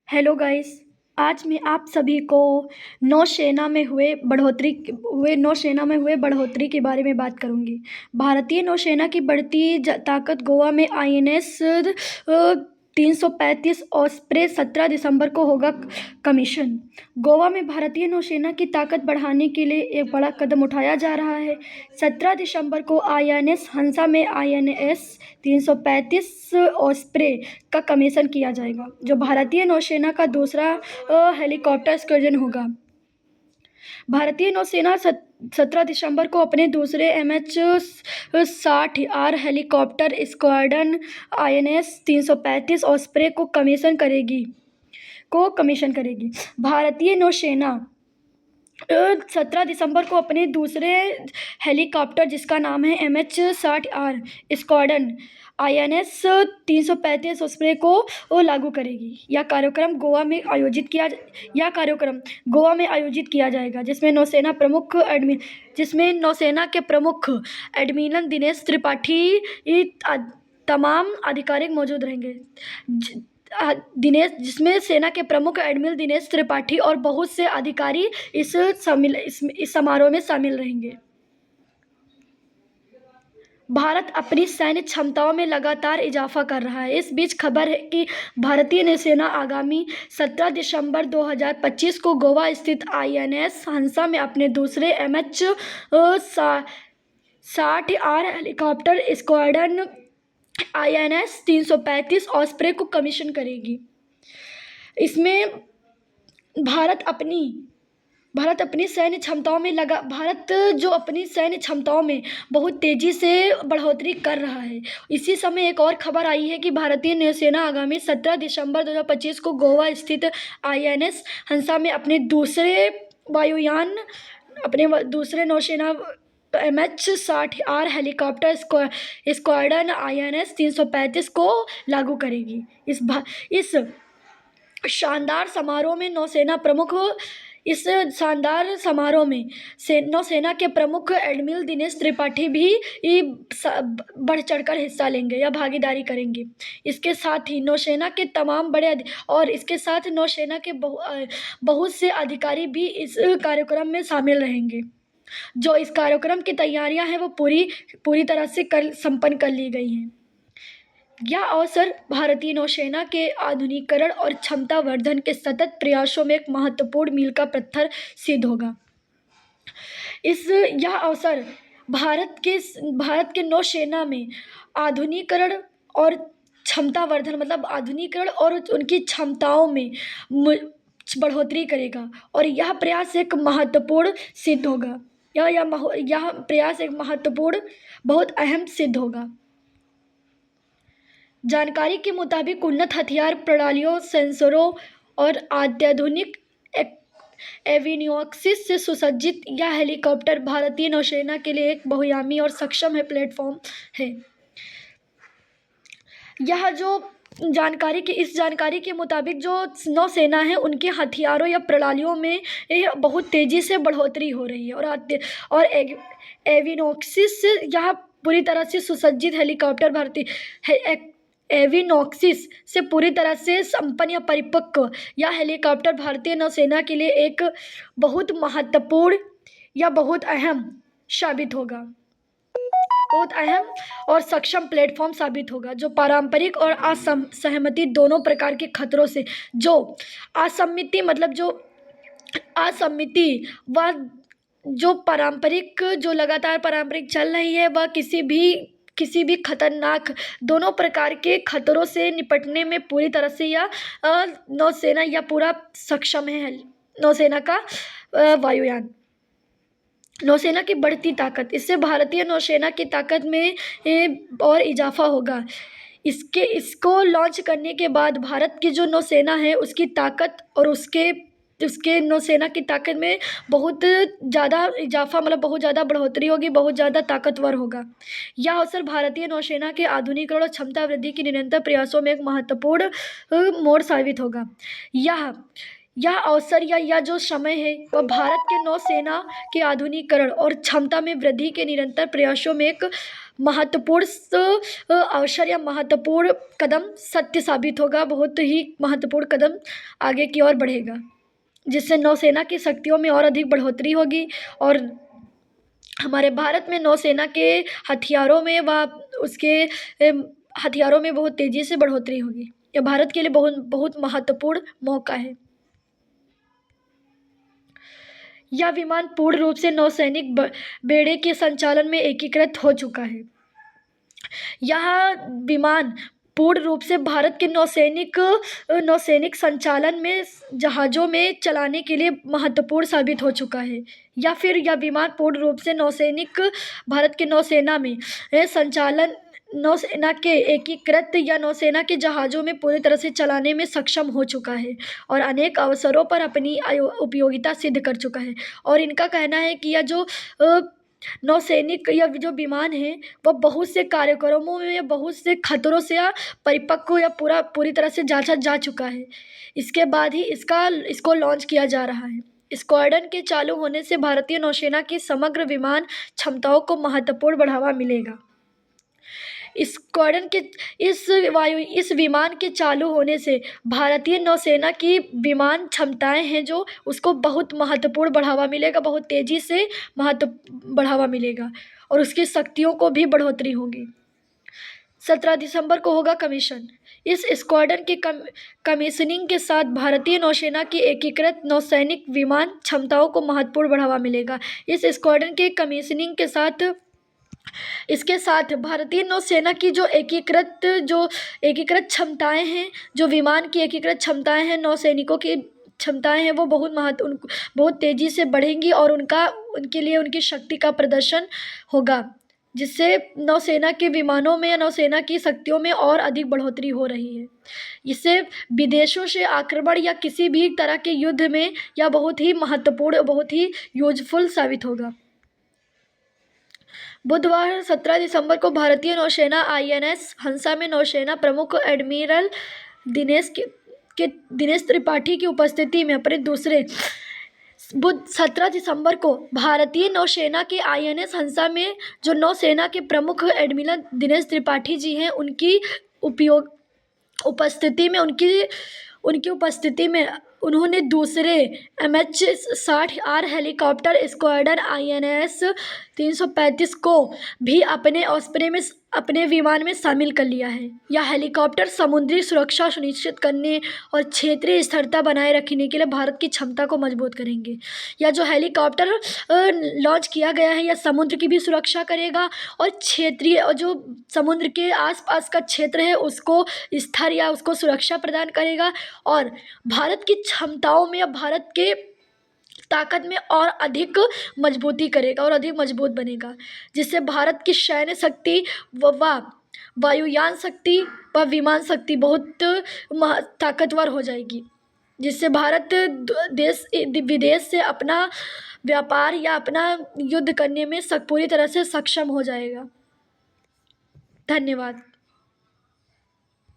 Hello guys. आज मैं आप सभी को नौसेना में हुए बढ़ोतरी के बारे में बात करूंगी। भारतीय नौसेना की बढ़ती ताकत गोवा में आईएनएस 335 ऑस्प्रे 17 दिसंबर को होगा कमीशन। गोवा में भारतीय नौसेना की ताकत बढ़ाने के लिए एक बड़ा कदम उठाया जा रहा है। 17 दिसंबर को आईएनएस हंसा में आईएनएस 335 ऑस्प्रे का कमीशन किया जाएगा, जो भारतीय नौसेना का दूसरा हेलीकॉप्टर स्क्वाड्रन होगा। भारतीय नौसेना 17 दिसंबर को अपने दूसरे MH-60R helicopter squadron INS 335 osprey को कमीशन करेगी। भारतीय नौसेना 17 दिसंबर को अपने दूसरे हेलीकॉप्टर, जिसका नाम है MH-60R स्क्वाड्रन आईएनएस 335 ऑस्प्रे को लागू करेगी। यह कार्यक्रम गोवा में आयोजित किया जाएगा, जिसमें नौसेना के प्रमुख एडमिरल दिनेश त्रिपाठी तमाम अधिकारी मौजूद रहेंगे। जिसमें सेना के प्रमुख एडमिरल दिनेश त्रिपाठी और बहुत से अधिकारी इस समारोह में शामिल रहेंगे। भारत अपनी सैन्य क्षमताओं में लगातार इजाफा कर रहा है। इस बीच खबर है कि भारतीय नौसेना आगामी 17 दिसंबर 2025 को गोवा स्थित आईएनएस हंसा में अपने दूसरे MH-60R helicopter squadron INS 335 osprey को कमीशन करेगी। इसमें भारत अपनी सैन्य क्षमताओं में बहुत तेज़ी से बढ़ोतरी कर रहा है। इसी समय एक और खबर आई है कि भारतीय नौसेना आगामी 17 दिसंबर 2025 को गोवा स्थित आईएनएस हंसा में अपने दूसरे नौसेना MH-60R हेलीकॉप्टर स्क्वाड्रन आईएनएस 335 को लागू करेगी। इस शानदार समारोह में नौसेना के प्रमुख एडमिरल दिनेश त्रिपाठी भी बढ़ चढ़कर हिस्सा लेंगे या भागीदारी करेंगे। इसके साथ ही नौसेना के तमाम नौसेना के बहुत से अधिकारी भी इस कार्यक्रम में शामिल रहेंगे। जो इस कार्यक्रम की तैयारियां हैं वो पूरी तरह से संपन्न कर ली गई हैं। यह अवसर भारतीय नौसेना के आधुनिकीकरण और क्षमतावर्धन के सतत प्रयासों में एक महत्वपूर्ण मील का पत्थर सिद्ध होगा। यह अवसर भारत के नौसेना में आधुनिकीकरण और क्षमतावर्धन आधुनिकीकरण और उनकी क्षमताओं में बढ़ोतरी करेगा, और यह प्रयास एक महत्वपूर्ण सिद्ध होगा। यह प्रयास एक महत्वपूर्ण, बहुत अहम सिद्ध होगा। जानकारी के मुताबिक उन्नत हथियार प्रणालियों, सेंसरों और अत्याधुनिक एवियोनिक्स से सुसज्जित यह हेलीकॉप्टर भारतीय नौसेना के लिए एक बहुआयामी और सक्षम प्लेटफॉर्म है। इस जानकारी के मुताबिक जो नौसेना है, उनके हथियारों या प्रणालियों में बहुत तेज़ी से बढ़ोतरी हो रही है, और एवियोनिक्स यह पूरी तरह से सुसज्जित हेलीकॉप्टर एवियोनिक्स से पूरी तरह से संपन्न या परिपक्व यह हेलीकॉप्टर भारतीय नौसेना के लिए एक बहुत महत्वपूर्ण या बहुत अहम और सक्षम प्लेटफॉर्म साबित होगा, जो पारंपरिक और असहमति दोनों प्रकार के खतरों से लगातार पारंपरिक चल रही है, वह किसी भी खतरनाक दोनों प्रकार के खतरों से निपटने में पूरी तरह से यह नौसेना या पूरा सक्षम है। नौसेना का वायुयान, नौसेना की बढ़ती ताकत, इससे भारतीय नौसेना की ताकत में और इजाफा होगा। इसको लॉन्च करने के बाद भारत की जो नौसेना है, उसकी ताकत और उसके नौसेना की ताकत में बहुत ज़्यादा इजाफा, बहुत ज़्यादा बढ़ोतरी होगी, बहुत ज़्यादा ताकतवर होगा। यह अवसर भारतीय नौसेना के आधुनिकीकरण और क्षमता वृद्धि की निरंतर प्रयासों में एक महत्वपूर्ण मोड़ साबित होगा। यह अवसर या जो समय है, वह भारत के नौसेना के आधुनिकीकरण और क्षमता में वृद्धि के निरंतर प्रयासों में एक महत्वपूर्ण अवसर या महत्वपूर्ण कदम सत्य साबित होगा, बहुत ही महत्वपूर्ण कदम आगे की ओर बढ़ेगा, जिससे नौसेना की शक्तियों में और अधिक बढ़ोतरी होगी और हमारे भारत में नौसेना के हथियारों में व उसके हथियारों में बहुत तेज़ी से बढ़ोतरी होगी। यह भारत के लिए बहुत बहुत महत्वपूर्ण मौका है। यह विमान पूर्ण रूप से नौसैनिक बेड़े के संचालन में एकीकृत हो चुका है। यह विमान पूर्ण रूप से भारत के नौसैनिक संचालन में जहाज़ों में चलाने के लिए महत्वपूर्ण साबित हो चुका है, या फिर यह विमान पूर्ण रूप से भारत के नौसेना में संचालन नौसेना के एकीकृत या नौसेना के जहाज़ों में पूरी तरह से चलाने में सक्षम हो चुका है और अनेक अवसरों पर अपनी उपयोगिता सिद्ध कर चुका है। और इनका कहना है कि यह जो नौसैनिक या जो विमान है वह बहुत से कार्यक्रमों में या बहुत से खतरों से या परिपक्व या पूरी तरह से जांचा जा चुका है। इसके बाद ही इसको लॉन्च किया जा रहा है। स्क्वाड्रन के चालू होने से भारतीय नौसेना की समग्र विमान क्षमताओं को महत्वपूर्ण बढ़ावा मिलेगा। स्क्वाड्रन के इस विमान के चालू होने से भारतीय नौसेना की विमान क्षमताएं हैं जो उसको बहुत महत्वपूर्ण बढ़ावा मिलेगा, बहुत तेज़ी से बढ़ावा मिलेगा और उसकी शक्तियों को भी बढ़ोतरी होगी। 17 दिसंबर को होगा कमीशन। इस स्क्वाड्रन के कमीशनिंग के साथ भारतीय नौसेना की एकीकृत नौसैनिक विमान क्षमताओं को महत्वपूर्ण बढ़ावा मिलेगा। इस स्क्वाड्रन के कमीशनिंग के साथ इसके साथ भारतीय नौसेना की जो एकीकृत क्षमताएं हैं, जो विमान की एकीकृत क्षमताएं हैं, नौसैनिकों की क्षमताएं हैं, वो बहुत तेज़ी से बढ़ेंगी और उनके लिए उनकी शक्ति का प्रदर्शन होगा, जिससे नौसेना के विमानों में या नौसेना की शक्तियों में और अधिक बढ़ोतरी हो रही है। इससे विदेशों से आक्रमण या किसी भी तरह के युद्ध में यह बहुत ही महत्वपूर्ण, बहुत ही यूजफुल साबित होगा। बुधवार 17 दिसंबर को भारतीय नौसेना INS हंसा में नौसेना प्रमुख एडमिरल दिनेश त्रिपाठी की उपस्थिति में अपने दूसरे 17 दिसंबर को भारतीय नौसेना के INS हंसा में जो नौसेना के प्रमुख एडमिरल दिनेश त्रिपाठी जी हैं, उनकी उपस्थिति में उन्होंने दूसरे MH-60R हेलीकॉप्टर स्क्वाड्रन INS 335 को भी अपने विमान में शामिल कर लिया है। यह हेलीकॉप्टर समुद्री सुरक्षा सुनिश्चित करने और क्षेत्रीय स्थिरता बनाए रखने के लिए भारत की क्षमता को मजबूत करेंगे। यह जो हेलीकॉप्टर लॉन्च किया गया है, यह समुद्र की भी सुरक्षा करेगा और क्षेत्रीय और जो समुद्र के आसपास का क्षेत्र है उसको स्थिर या उसको सुरक्षा प्रदान करेगा और भारत की क्षमताओं में या भारत के ताकत में और अधिक मजबूती करेगा और अधिक मजबूत बनेगा, जिससे भारत की सैन्य शक्ति व वायुयान शक्ति व विमान शक्ति बहुत ताकतवर हो जाएगी, जिससे भारत विदेश से अपना व्यापार या अपना युद्ध करने में पूरी तरह से सक्षम हो जाएगा। धन्यवाद।